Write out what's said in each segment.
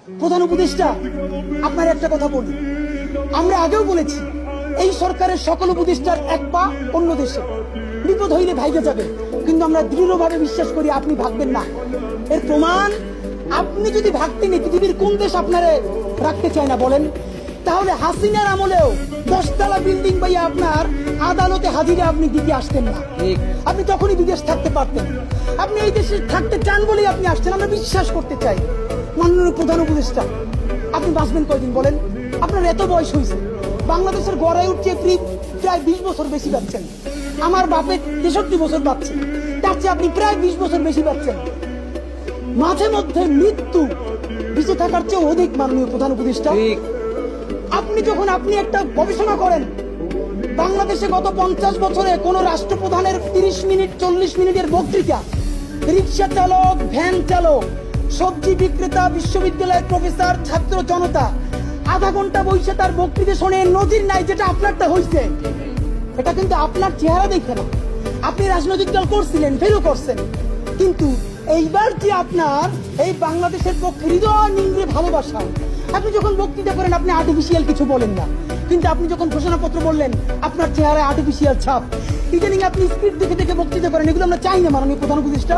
প্রধান উপদেষ্টা, আপনার একটা কথা বলি, আমরা আগেও বলেছি এই সরকারের সকল উপদেষ্টার এক পা অন্য দেশে, বিপদ হইলে ভাইগে যাবে, কিন্তু আমরা দৃঢ়ভাবে বিশ্বাস করি আপনি ভাগবেন না। এর প্রমাণ, আপনি যদি ভাগতেন পৃথিবীর কোন দেশ আপনারে রাখতে চায় না বলেন? তাহলে হাসিনার আমলেও 10 তলা বিল্ডিং পাইয়া আপনার আদালতে হাজিরে আপনি দিতে আসতেন না, আপনি তখনই বিদেশ থাকতে পারতেন। আপনি এই দেশে থাকতে চান বলেই আপনি আসছেন, আমরা বিশ্বাস করতে চাই। মাননীয় প্রধান উপদেষ্টা, আপনি বাঁচবেন কয়দিন বলেন? আপনার এত বয়স হয়েছে, বাংলাদেশের গড়ায় উঠছে প্রায় 20 বছর বেশি পাচ্ছেন। আমার বাপের 63 বছর পাচ্ছে, তার চেয়ে আপনি প্রায় 20 বছর বেশি পাচ্ছেন। মাঝে মধ্যে মৃত্যু বেঁচে থাকার চেয়ে অধিক। মাননীয় প্রধান উপদেষ্টা, আপনি একটা গবেষণা করেন, বাংলাদেশে গত 50 বছরে কোন রাষ্ট্রপ্রধানের 30 মিনিট 40 মিনিটের বক্তৃতা, রিক্সা চালক, ভ্যান চালক, সবজি বিক্রেতা, বিশ্ববিদ্যালয়ের প্রফেসর, ছাত্র জনতা আধা ঘন্টা বসে তার বক্তৃতা শুনে নজির নাই। যেটা আপনারটা হয়েছে, এটা কিন্তু আপনার চেহারা দেখে না। আপনি রাজনৈতিক দল করছিলেন, ফেরও করছেন, কিন্তু এইবার যে আপনার এই বাংলাদেশের পক্ষে হৃদয় নিংড়ে ভালোবাসা, আপনি যখন বক্তৃতা করেন আপনি আর্টিফিশিয়াল কিছু বলেন না, কিন্তু আপনি যখন ঘোষণাপত্র বললেন আপনার চেহারায় আর্টিফিশিয়াল ছাপ। ইদানিং আপনি স্ক্রিপ্ট দেখে দেখে বক্তৃতা করেন, এগুলো আমরা চাই না। মাননীয় প্রধান উপদেষ্টা,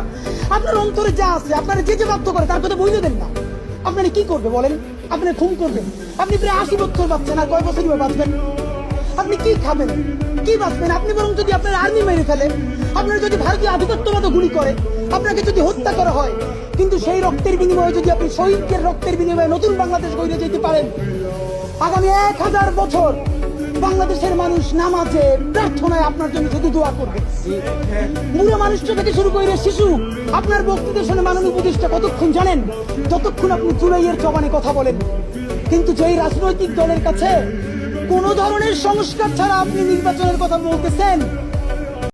আপনার অন্তরে যা আছে, আপনারা যে বাধ্য করে তার কথা বইলে দেন না। আপনারা কি করবে বলেন? আপনি খুন করবেন? আপনি প্রায় 80 বছর বাঁচছেন, আর কয় বছরই বাঁচবেন? আপনি কি খাবেন, কি বাঁচবেন? আপনি বরং যদি আপনার আর্মি মেরে ফেলে, আপনার যদি ভারতীয় আধিপত্যবাদ গুলি করে, আপনাকে যদি হত্যা করা হয়, কিন্তু সেই রক্তের বিনিময়ে যদি আপনি শহীদদের রক্তের বিনিময়ে নতুন বাংলাদেশ গড়ে যেতে পারেন, আগামী 1000 বছর বাংলাদেশের মানুষ নামাজে প্রার্থনায় আপনার জন্য শুধু দোয়া করবে। বুড়ো মানুষটা থেকে শুরু করে শিশু আপনার বক্তৃতা শুনে মাননীয় উপদেষ্টা কতক্ষণ জানেন? যতক্ষণ আপনি চুলাইয়ের জবানে কথা বলেন। কিন্তু যেই রাজনৈতিক দলের কাছে কোন ধরনের সংস্কার ছাড়া আপনি নির্বাচনের কথা বলতেছেন,